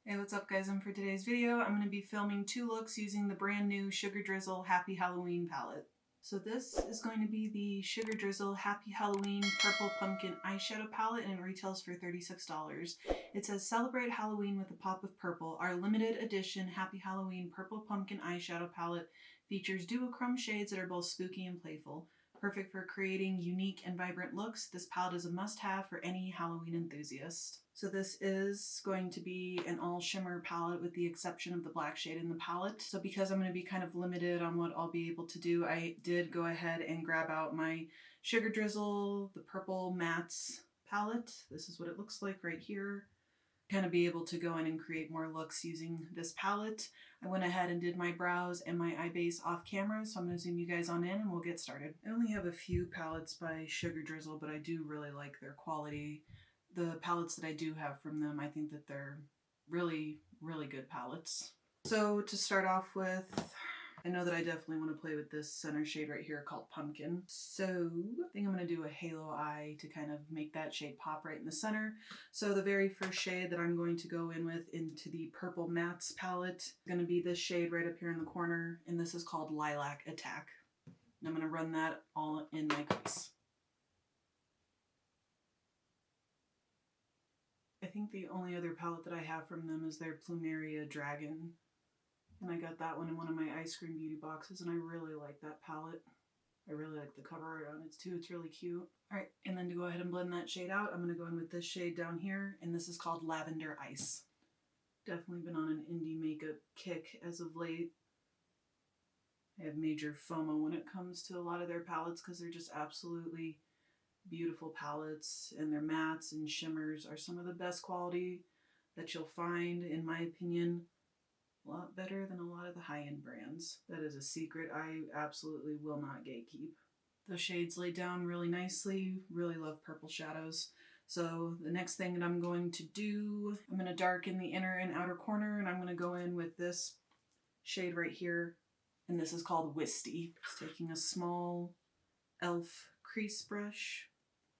Hey, what's up guys? And for today's video, I'm going to be filming 2 looks using the brand new Sugar Drizzle Happy Halloween palette. So this is going to be the Sugar Drizzle Happy Halloween Purple Pumpkin Eyeshadow palette, and it retails for $36. It says, "Celebrate Halloween with a pop of purple. Our limited edition Happy Halloween Purple Pumpkin Eyeshadow palette features duochrome shades that are both spooky and playful. Perfect for creating unique and vibrant looks, this palette is a must-have for any Halloween enthusiast." So this is going to be an all shimmer palette with the exception of the black shade in the palette. So because I'm going to be kind of limited on what I'll be able to do, I did go ahead and grab out my Sugar Drizzle, the Purple Mattes palette. This is what it looks like right here. Kind of be able to go in and create more looks using this palette. I went ahead and did my brows and my eye base off camera, so I'm going to zoom you guys on in and we'll get started. I only have a few palettes by Sugar Drizzle, but I do really like their quality. The palettes that I do have from them, I think that they're really, really good palettes. So to start off with, I know that I definitely want to play with this center shade right here called Pumpkin. So I think I'm going to do a halo eye to kind of make that shade pop right in the center. So the very first shade that I'm going to go in with into the Purple Mattes palette is going to be this shade right up here in the corner, and this is called Lilac Attack. And I'm going to run that all in my crease. I think the only other palette that I have from them is their Plumeria Dragon. And I got that one in one of my Ice Cream Beauty boxes, and I really like that palette. I really like the cover art on it too, it's really cute. Alright, and then to go ahead and blend that shade out, I'm going to go in with this shade down here, and this is called Lavender Ice. Definitely been on an indie makeup kick as of late. I have major FOMO when it comes to a lot of their palettes because they're just absolutely beautiful palettes, and their mattes and shimmers are some of the best quality that you'll find, in my opinion. A lot better than a lot of the high-end brands. That is a secret I absolutely will not gatekeep. Those shades lay down really nicely. Really love purple shadows. So the next thing that I'm going to do, I'm going to darken the inner and outer corner, and I'm going to go in with this shade right here, and this is called Wisty. Just taking a small e.l.f. crease brush.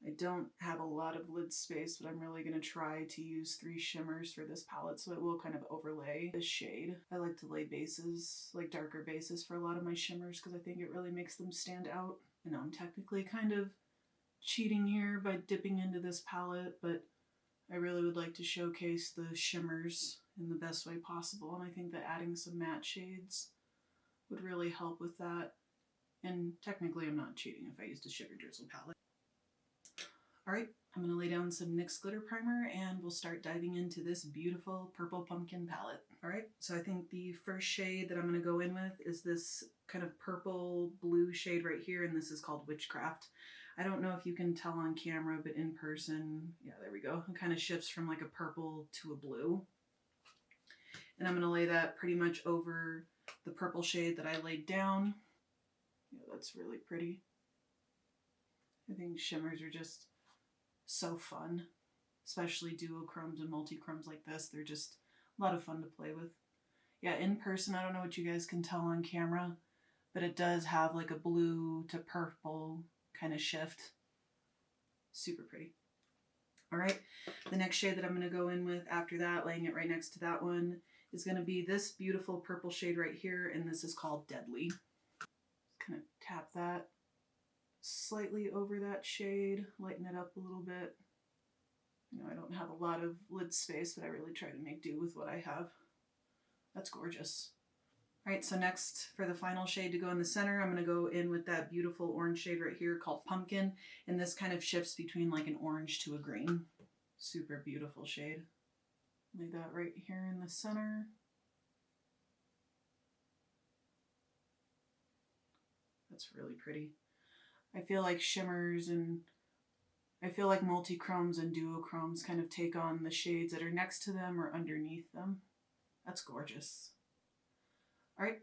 I don't have a lot of lid space, but I'm really going to try to use 3 shimmers for this palette, so it will kind of overlay this shade. I like to lay bases, like darker bases, for a lot of my shimmers because I think it really makes them stand out. I know I'm technically kind of cheating here by dipping into this palette, but I really would like to showcase the shimmers in the best way possible, and I think that adding some matte shades would really help with that. And technically I'm not cheating if I used a Sugar Drizzle palette. Alright, I'm going to lay down some NYX glitter primer and we'll start diving into this beautiful Purple Pumpkin palette. Alright, so I think the first shade that I'm going to go in with is this kind of purple blue shade right here, and this is called Witchcraft. I don't know if you can tell on camera, but in person, yeah, there we go. It kind of shifts from like a purple to a blue. And I'm going to lay that pretty much over the purple shade that I laid down. Yeah, that's really pretty. I think shimmers are just so fun, especially duochromes and multichromes like this. They're just a lot of fun to play with. Yeah, in person, I don't know what you guys can tell on camera, but it does have like a blue to purple kind of shift. Super pretty. Alright, the next shade that I'm going to go in with after that, laying it right next to that one, is going to be this beautiful purple shade right here, and this is called Deadly. Just kind of tap that slightly over that shade, lighten it up a little bit. You know, I don't have a lot of lid space, but I really try to make do with what I have. That's gorgeous. Alright, so next, for the final shade to go in the center, I'm going to go in with that beautiful orange shade right here called Pumpkin, and this kind of shifts between like an orange to a green. Super beautiful shade. Lay that right here in the center. That's really pretty. I feel like shimmers and I feel like multichromes and duochromes kind of take on the shades that are next to them or underneath them. That's gorgeous. Alright,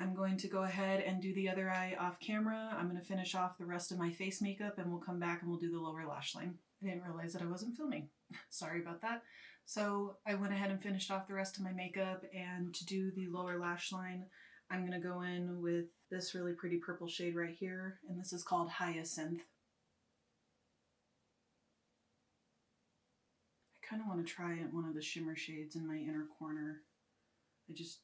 I'm going to go ahead and do the other eye off camera. I'm going to finish off the rest of my face makeup and we'll come back and we'll do the lower lash line. I didn't realize that I wasn't filming. Sorry about that. So I went ahead and finished off the rest of my makeup, and to do the lower lash line, I'm going to go in with this really pretty purple shade right here, and this is called Hyacinth. kind of want to try one of the shimmer shades in my inner corner. I just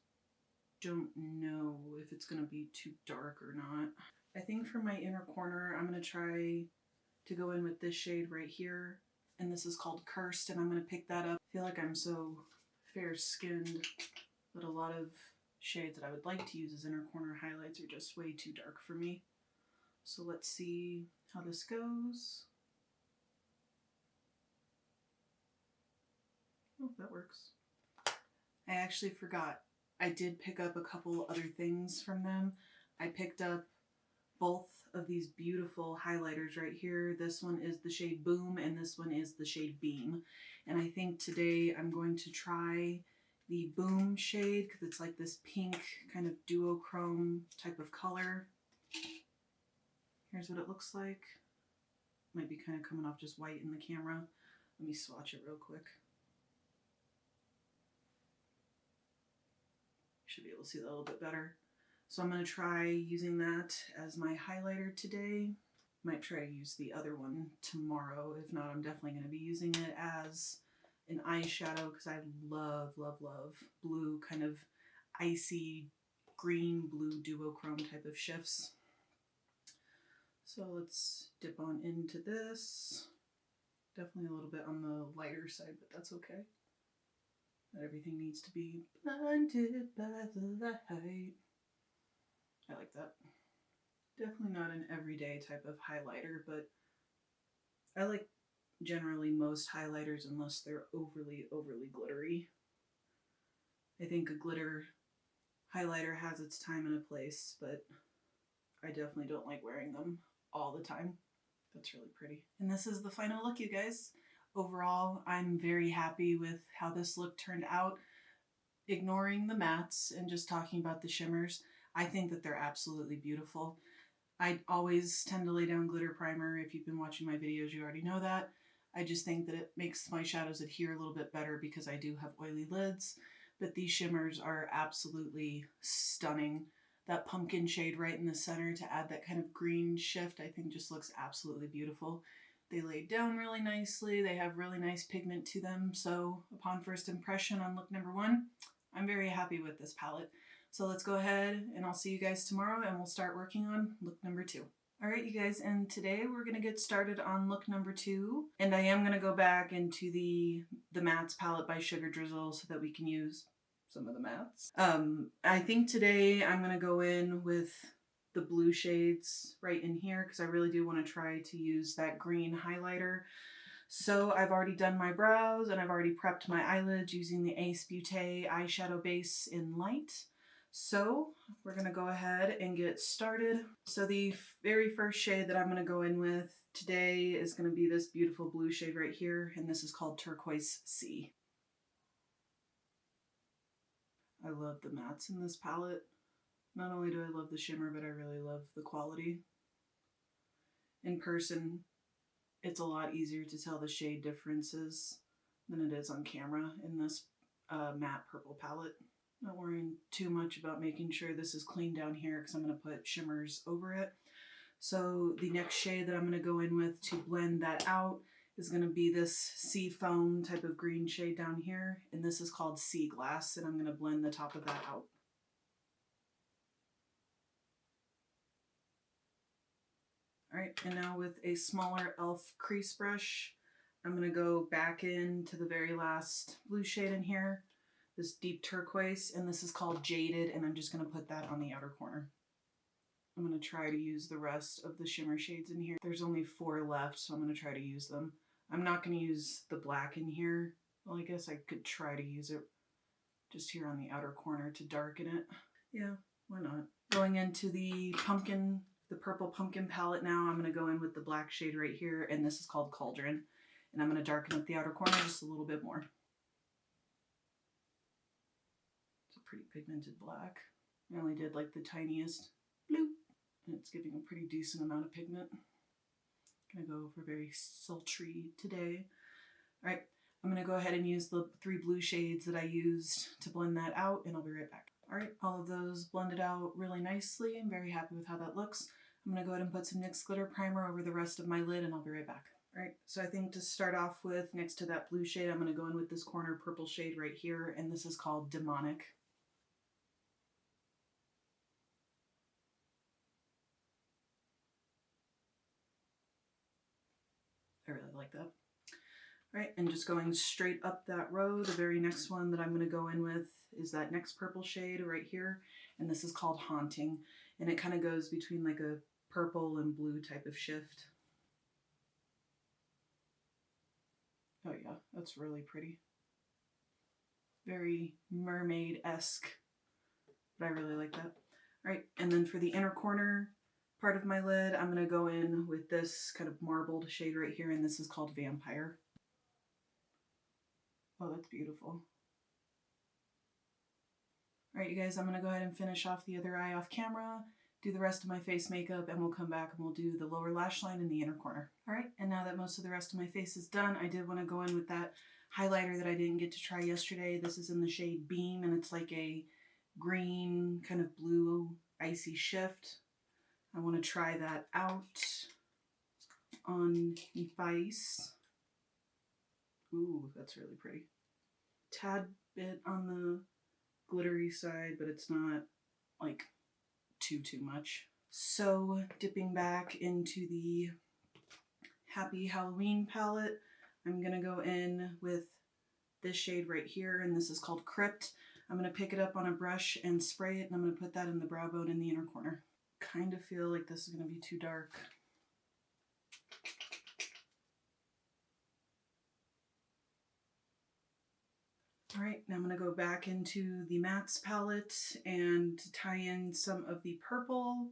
don't know if it's going to be too dark or not. I think for my inner corner, I'm going to try to go in with this shade right here. And this is called Cursed, and I'm going to pick that up. I feel like I'm so fair-skinned that a lot of shades that I would like to use as inner corner highlights are just way too dark for me. So let's see how this goes. Oh, that works. I actually forgot. I did pick up a couple other things from them. I picked up both of these beautiful highlighters right here. This one is the shade Boom and this one is the shade Beam. And I think today I'm going to try the Boom shade because it's like this pink kind of duochrome type of color. Here's what it looks like. Might be kind of coming off just white in the camera. Let me swatch it real quick. Should be able to see that a little bit better. So I'm going to try using that as my highlighter today. Might try to use the other one tomorrow. If not, I'm definitely going to be using it as an eyeshadow because I love, love, love blue, kind of icy green blue duochrome type of shifts. So let's dip on into this. Definitely a little bit on the lighter side, but that's okay. Not everything needs to be blinded by the light. I like that. Definitely not an everyday type of highlighter, but I like generally most highlighters unless they're overly glittery. I think a glitter highlighter has its time and a place, but I definitely don't like wearing them all the time. That's really pretty. And this is the final look, you guys. Overall, I'm very happy with how this look turned out. Ignoring the mattes and just talking about the shimmers, I think that they're absolutely beautiful. I always tend to lay down glitter primer. If you've been watching my videos, you already know that. I just think that it makes my shadows adhere a little bit better because I do have oily lids. But these shimmers are absolutely stunning. That pumpkin shade right in the center to add that kind of green shift, I think just looks absolutely beautiful. They laid down really nicely. They have really nice pigment to them. So upon first impression on look number 1, I'm very happy with this palette. So let's go ahead and I'll see you guys tomorrow and we'll start working on look number 2. All right, you guys, and today we're going to get started on look number 2. And I am going to go back into the mattes palette by Sugar Drizzle so that we can use some of the mattes. I think today I'm going to go in with the blue shades right in here because I really do want to try to use that green highlighter. So I've already done my brows and I've already prepped my eyelids using the Ace Beauté eyeshadow base in light. So we're going to go ahead and get started. So the very first shade that I'm going to go in with today is going to be this beautiful blue shade right here, and this is called Turquoise Sea. I love the mattes in this palette. Not only do I love the shimmer, but I really love the quality. In person, it's a lot easier to tell the shade differences than it is on camera in this matte purple palette. Not worrying too much about making sure this is clean down here because I'm going to put shimmers over it. So the next shade that I'm going to go in with to blend that out is going to be this sea foam type of green shade down here. And this is called Sea Glass, and I'm going to blend the top of that out. Alright, and now with a smaller e.l.f. crease brush, I'm going to go back into the very last blue shade in here, this deep turquoise, and this is called Jaded, and I'm just going to put that on the outer corner. I'm going to try to use the rest of the shimmer shades in here. There's only 4 left, so I'm going to try to use them. I'm not going to use the black in here. Well, I guess I could try to use it just here on the outer corner to darken it. Yeah, why not? Going into the purple pumpkin palette now, I'm going to go in with the black shade right here, and this is called Cauldron. And I'm going to darken up the outer corner just a little bit more. It's a pretty pigmented black. I only did like the tiniest bloop, and it's giving a pretty decent amount of pigment. I'm going to go for very sultry today. Alright, I'm going to go ahead and use the 3 blue shades that I used to blend that out, and I'll be right back. Alright, all of those blended out really nicely. I'm very happy with how that looks. I'm going to go ahead and put some NYX glitter primer over the rest of my lid, and I'll be right back. Alright, so I think to start off with, next to that blue shade, I'm going to go in with this corner purple shade right here, and this is called Demonic. I really like that. Alright, and just going straight up that row, the very next one that I'm going to go in with is that next purple shade right here, and this is called Haunting, and it kind of goes between like a purple and blue type of shift. Oh yeah, that's really pretty. Very mermaid-esque, but I really like that. Alright, and then for the inner corner part of my lid, I'm going to go in with this kind of marbled shade right here, and this is called Vampire. Oh, that's beautiful. Alright, you guys, I'm going to go ahead and finish off the other eye off camera, do the rest of my face makeup, and we'll come back and we'll do the lower lash line in the inner corner. Alright, and now that most of the rest of my face is done, I did want to go in with that highlighter that I didn't get to try yesterday. This is in the shade Beam, and it's like a green, kind of blue, icy shift. I want to try that out on the face. Ooh, that's really pretty. Tad bit on the glittery side, but it's not like too much. So dipping back into the Happy Halloween palette, I'm gonna go in with this shade right here, and this is called Crypt. I'm gonna pick it up on a brush and spray it, and I'm gonna put that in the brow bone in the inner corner. Kind of feel like this is gonna be too dark. Alright, now I'm going to go back into the mattes palette and tie in some of the purple.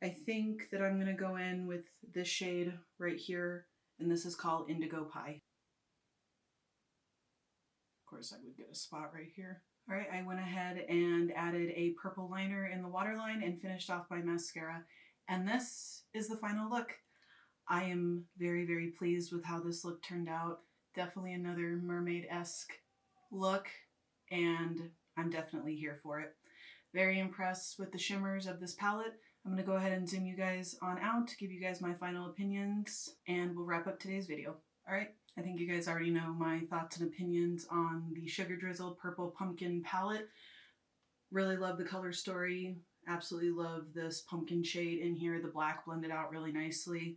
I think that I'm going to go in with this shade right here, and this is called Indigo Pie. Of course, I would get a spot right here. Alright, I went ahead and added a purple liner in the waterline and finished off my mascara. And this is the final look. I am very pleased with how this look turned out. Definitely another mermaid-esque look, and I'm definitely here for it. Very impressed with the shimmers of this palette. I'm going to go ahead and zoom you guys on out to give you guys my final opinions, and we'll wrap up today's video. Alright, I think you guys already know my thoughts and opinions on the Sugar Drizzle Purple Pumpkin palette. Really love the color story. Absolutely love this pumpkin shade in here. The black blended out really nicely.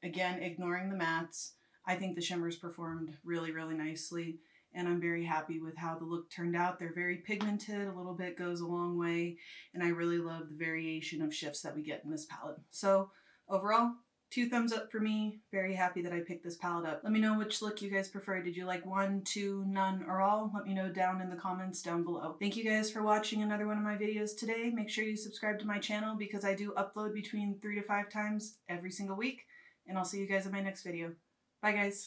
Again, ignoring the mattes, I think the shimmers performed really nicely. And I'm very happy with how the look turned out. They're very pigmented, a little bit goes a long way, and I really love the variation of shifts that we get in this palette. So overall, 2 thumbs up for me. Very happy that I picked this palette up. Let me know which look you guys prefer. Did you like 1, 2, none, or all? Let me know down in the comments down below. Thank you guys for watching another one of my videos today. Make sure you subscribe to my channel because I do upload between 3 to 5 times every single week, and I'll see you guys in my next video. Bye guys.